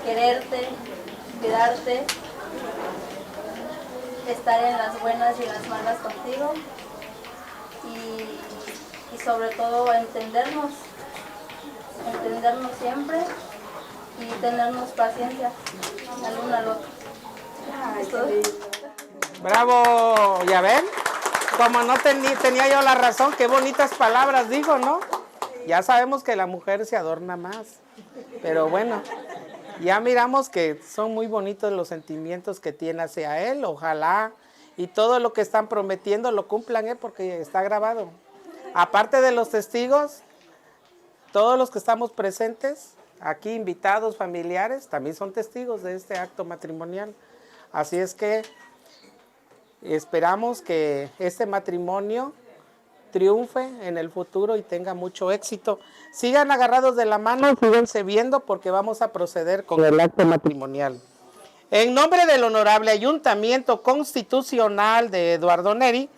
quererte, cuidarte, estar en las buenas y las malas contigo y sobre todo entendernos siempre y tenernos paciencia al uno al otro. Bravo, ¿ya ven? Como no tenía yo la razón, qué bonitas palabras dijo, ¿no? Ya sabemos que la mujer se adorna más, pero bueno, ya miramos que son muy bonitos los sentimientos que tiene hacia él, ojalá y todo lo que están prometiendo lo cumplan, porque está grabado. Aparte de los testigos, todos los que estamos presentes, aquí invitados, familiares, también son testigos de este acto matrimonial. Así es que esperamos que este matrimonio triunfe en el futuro y tenga mucho éxito. Sigan agarrados de la mano, síganse viendo porque vamos a proceder con el acto matrimonial. En nombre del Honorable Ayuntamiento Constitucional de Eduardo Neri,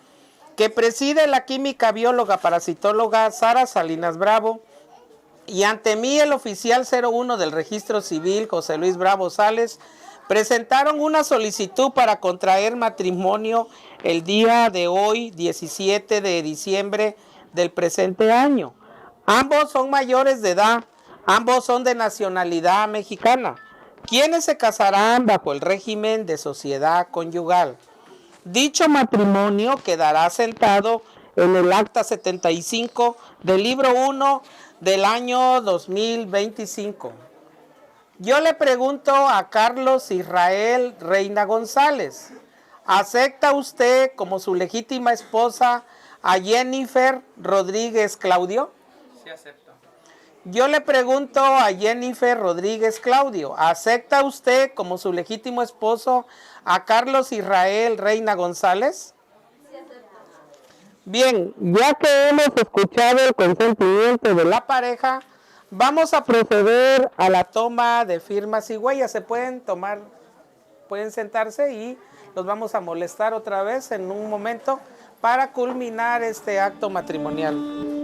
que preside la química bióloga parasitóloga Sara Salinas Bravo, y ante mí el oficial 01 del Registro Civil, José Luis Bravo Sales, presentaron una solicitud para contraer matrimonio el día de hoy, 17 de diciembre del presente año. Ambos son mayores de edad, ambos son de nacionalidad mexicana, quienes se casarán bajo el régimen de sociedad conyugal. Dicho matrimonio quedará sentado en el acta 75 del libro 1 del año 2025. Yo le pregunto a Carlos Israel Reina González, ¿acepta usted como su legítima esposa a Jennifer Rodríguez Claudio? Sí acepto. Yo le pregunto a Jennifer Rodríguez Claudio, ¿acepta usted como su legítimo esposo a Carlos Israel Reina González? Sí acepto. Bien, ya que hemos escuchado el consentimiento de la pareja, vamos a proceder a la toma de firmas y huellas. Se pueden tomar, pueden sentarse y los vamos a molestar otra vez en un momento para culminar este acto matrimonial.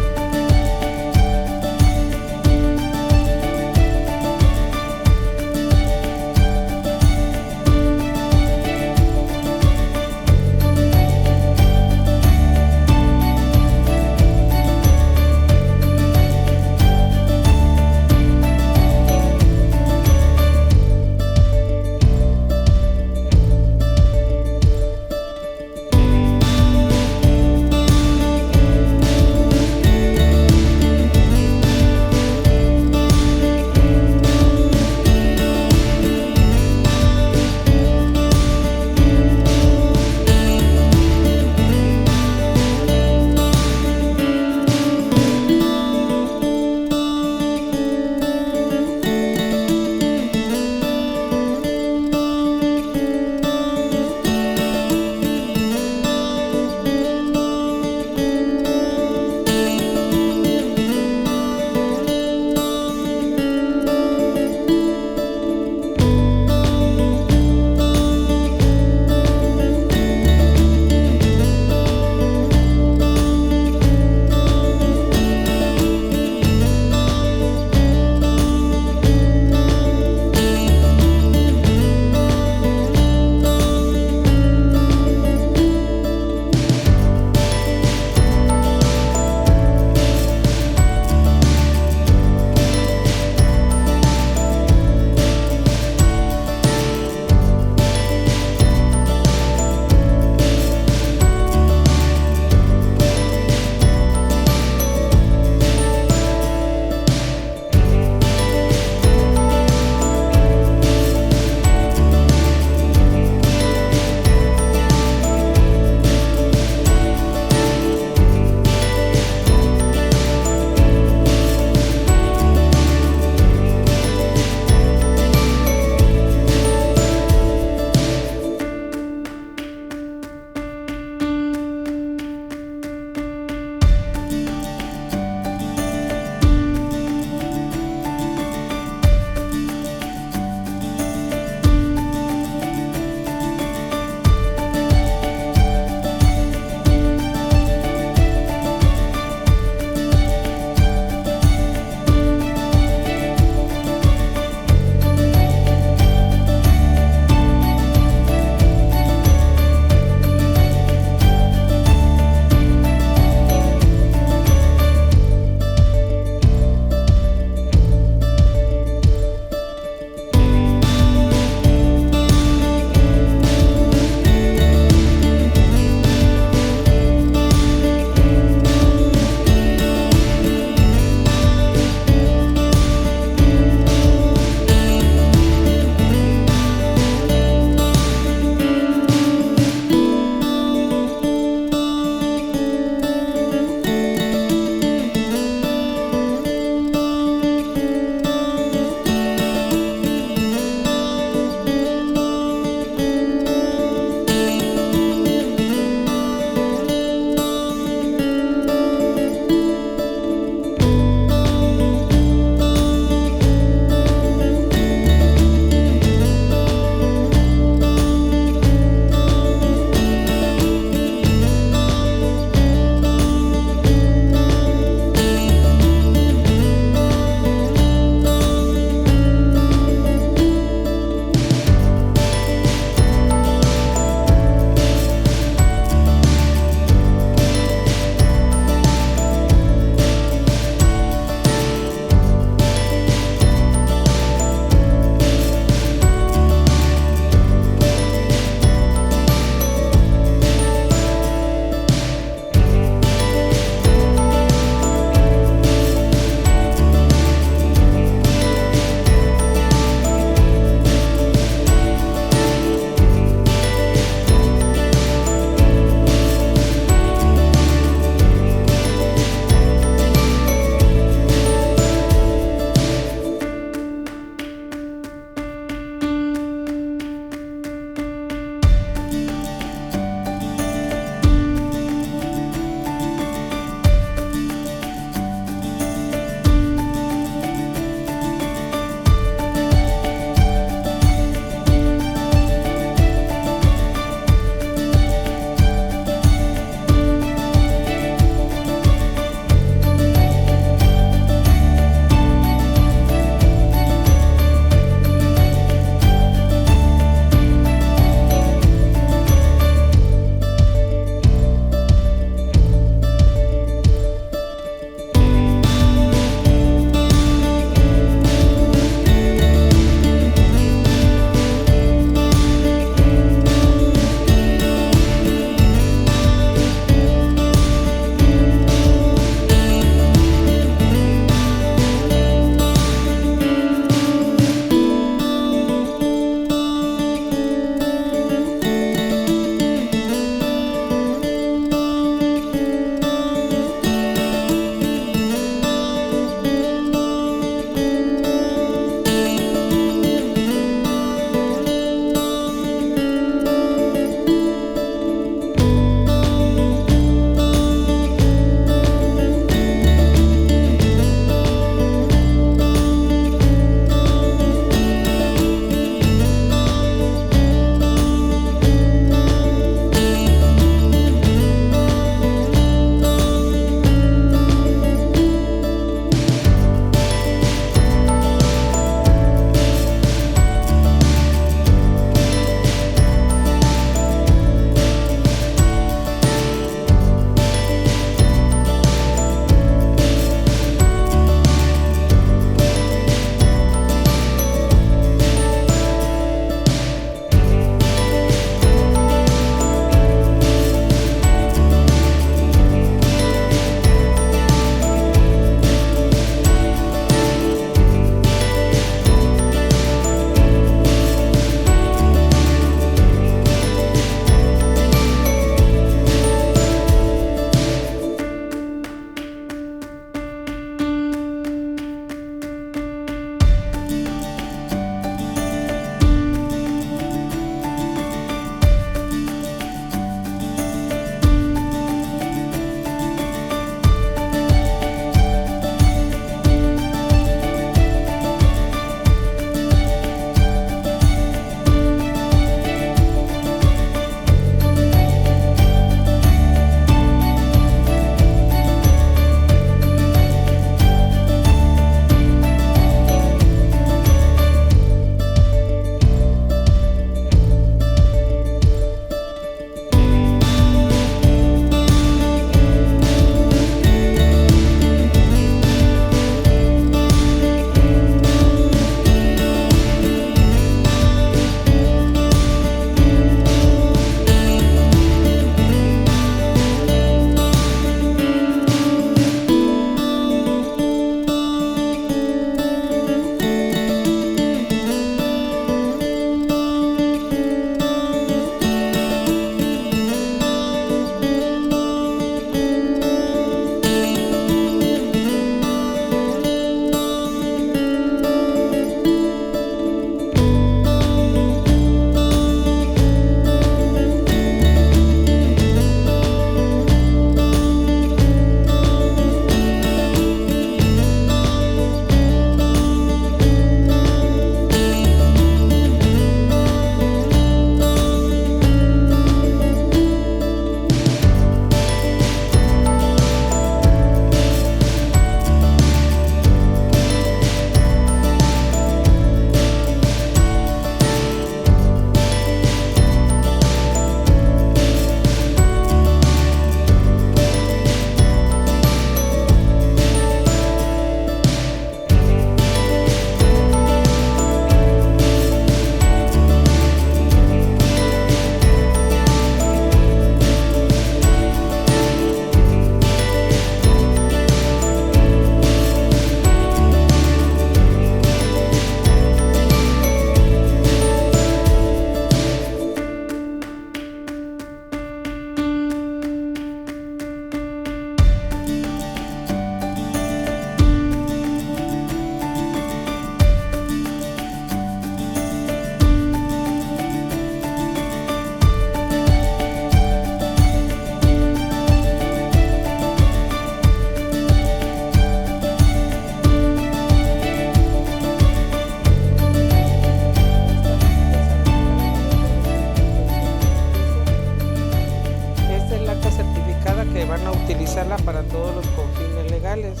utilizarla para todos los fines legales.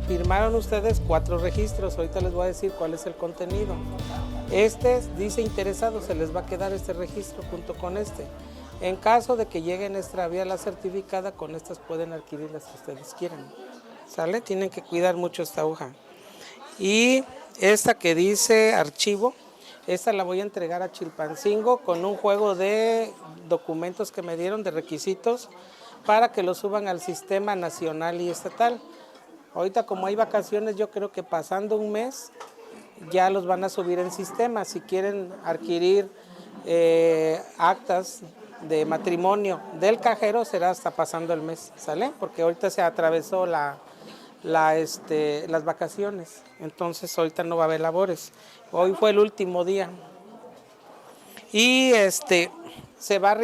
Firmaron ustedes 4 registros, ahorita les voy a decir cuál es el contenido. Dice interesado, se les va a quedar este registro junto con este. En caso de que lleguen a extraviar la certificada, con estas pueden adquirir las que ustedes quieran. ¿Sale? Tienen que cuidar mucho esta hoja. Y esta que dice archivo, esta la voy a entregar a Chilpancingo con un juego de documentos que me dieron, de requisitos, para que lo suban al sistema nacional y estatal. Ahorita como hay vacaciones, yo creo que pasando un mes ya los van a subir en sistema. Si quieren adquirir actas de matrimonio del cajero, será hasta pasando el mes, ¿sale? Porque ahorita se atravesó las vacaciones, entonces ahorita no va a haber labores. Hoy fue el último día. Y se va a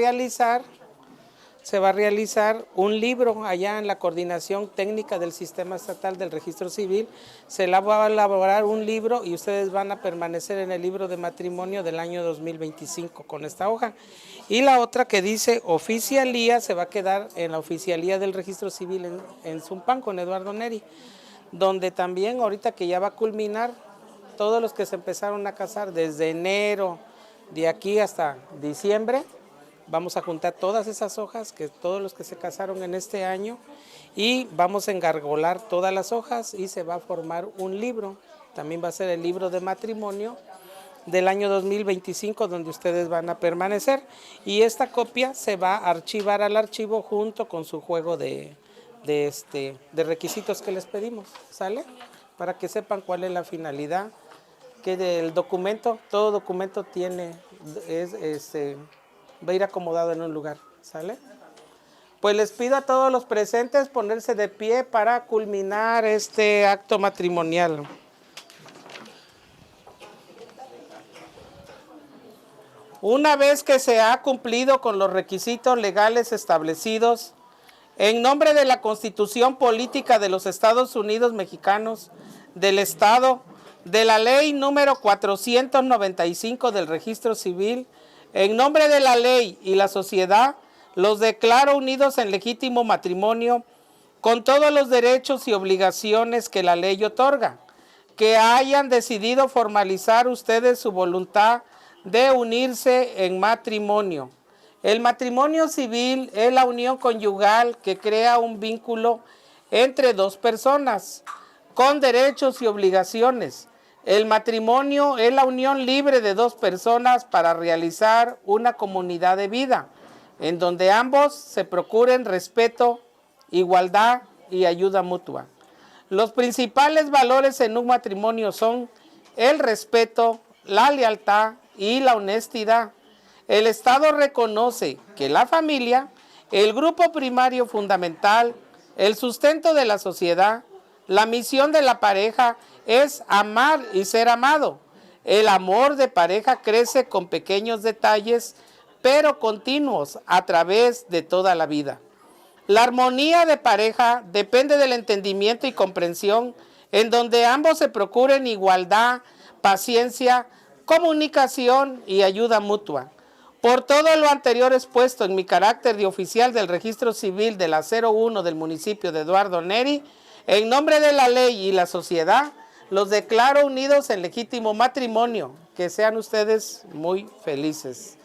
realizar un libro allá en la Coordinación Técnica del Sistema Estatal del Registro Civil. Se va a elaborar un libro y ustedes van a permanecer en el libro de matrimonio del año 2025 con esta hoja. Y la otra que dice oficialía se va a quedar en la oficialía del Registro Civil en Zumpan con Eduardo Neri, donde también ahorita que ya va a culminar, todos los que se empezaron a casar desde enero, de aquí hasta diciembre, vamos a juntar todas esas hojas, que todos los que se casaron en este año, y vamos a engargolar todas las hojas y se va a formar un libro. También va a ser el libro de matrimonio del año 2025, donde ustedes van a permanecer. Y esta copia se va a archivar al archivo junto con su juego de requisitos que les pedimos, ¿sale? Para que sepan cuál es la finalidad, que del documento, todo documento va a ir acomodado en un lugar, ¿sale? Pues les pido a todos los presentes ponerse de pie para culminar este acto matrimonial. Una vez que se ha cumplido con los requisitos legales establecidos, en nombre de la Constitución Política de los Estados Unidos Mexicanos, del Estado, de la Ley número 495 del Registro Civil, en nombre de la ley y la sociedad, los declaro unidos en legítimo matrimonio con todos los derechos y obligaciones que la ley otorga, que hayan decidido formalizar ustedes su voluntad de unirse en matrimonio. El matrimonio civil es la unión conyugal que crea un vínculo entre dos personas con derechos y obligaciones. El matrimonio es la unión libre de dos personas para realizar una comunidad de vida, en donde ambos se procuren respeto, igualdad y ayuda mutua. Los principales valores en un matrimonio son el respeto, la lealtad y la honestidad. El Estado reconoce que la familia, el grupo primario fundamental, el sustento de la sociedad, la misión de la pareja es amar y ser amado. El amor de pareja crece con pequeños detalles, pero continuos a través de toda la vida. La armonía de pareja depende del entendimiento y comprensión, en donde ambos se procuren igualdad, paciencia, comunicación y ayuda mutua. Por todo lo anterior expuesto en mi carácter de oficial del Registro Civil de la 01 del municipio de Eduardo Neri, en nombre de la ley y la sociedad, los declaro unidos en legítimo matrimonio. Que sean ustedes muy felices.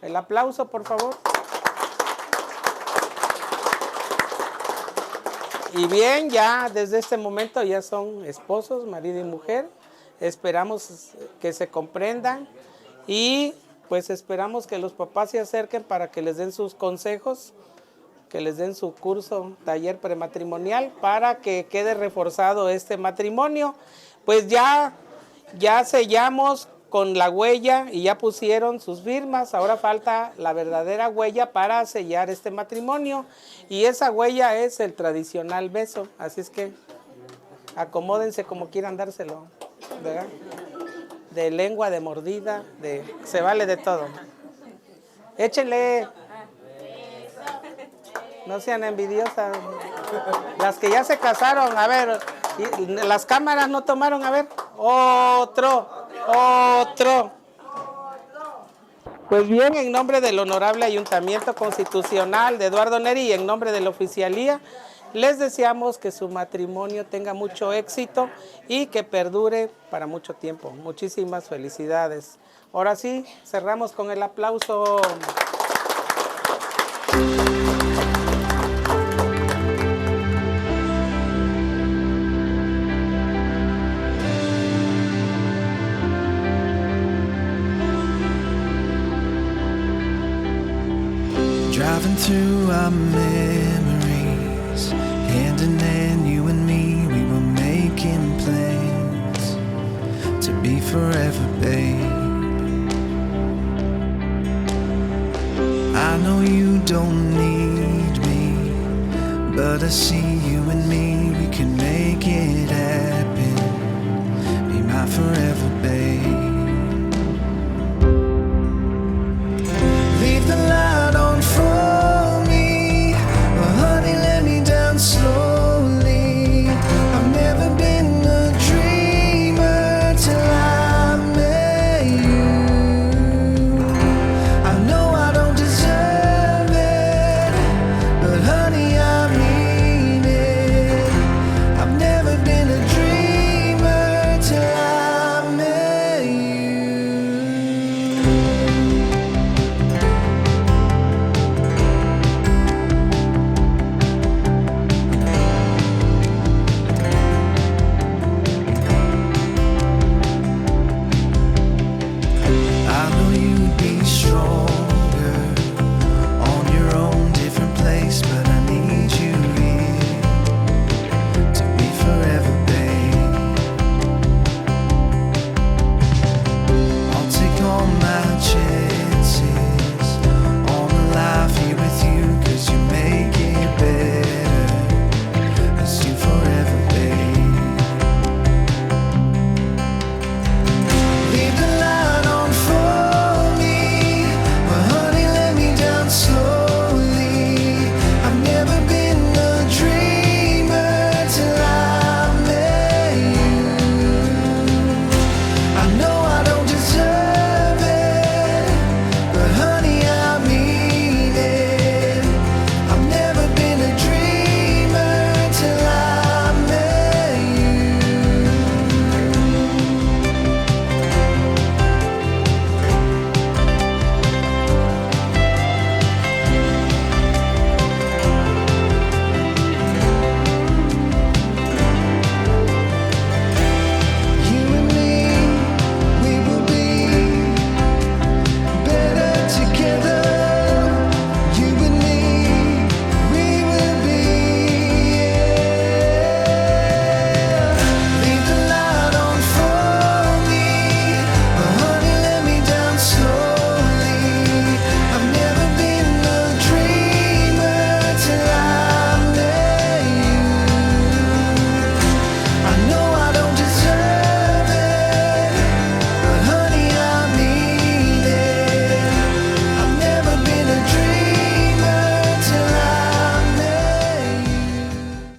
El aplauso, por favor. Y bien, ya desde este momento ya son esposos, marido y mujer. Esperamos que se comprendan y pues esperamos que los papás se acerquen para que les den sus consejos, que les den su curso, taller prematrimonial, para que quede reforzado este matrimonio. Pues ya sellamos con la huella y ya pusieron sus firmas. Ahora falta la verdadera huella para sellar este matrimonio. Y esa huella es el tradicional beso. Así es que acomódense como quieran dárselo, ¿verdad? De lengua, de mordida, se vale de todo. Échenle. No sean envidiosas. Las que ya se casaron, a ver, las cámaras no tomaron, a ver. Otro. Pues bien, en nombre del Honorable Ayuntamiento Constitucional de Eduardo Neri y en nombre de la Oficialía, les deseamos que su matrimonio tenga mucho éxito y que perdure para mucho tiempo. Muchísimas felicidades. Ahora sí, cerramos con el aplauso. Driving through our memories, hand in hand, you and me, we were making plans to be forever, babe. I know you don't need me, but I see you and me, we can make it happen. Be my forever, babe.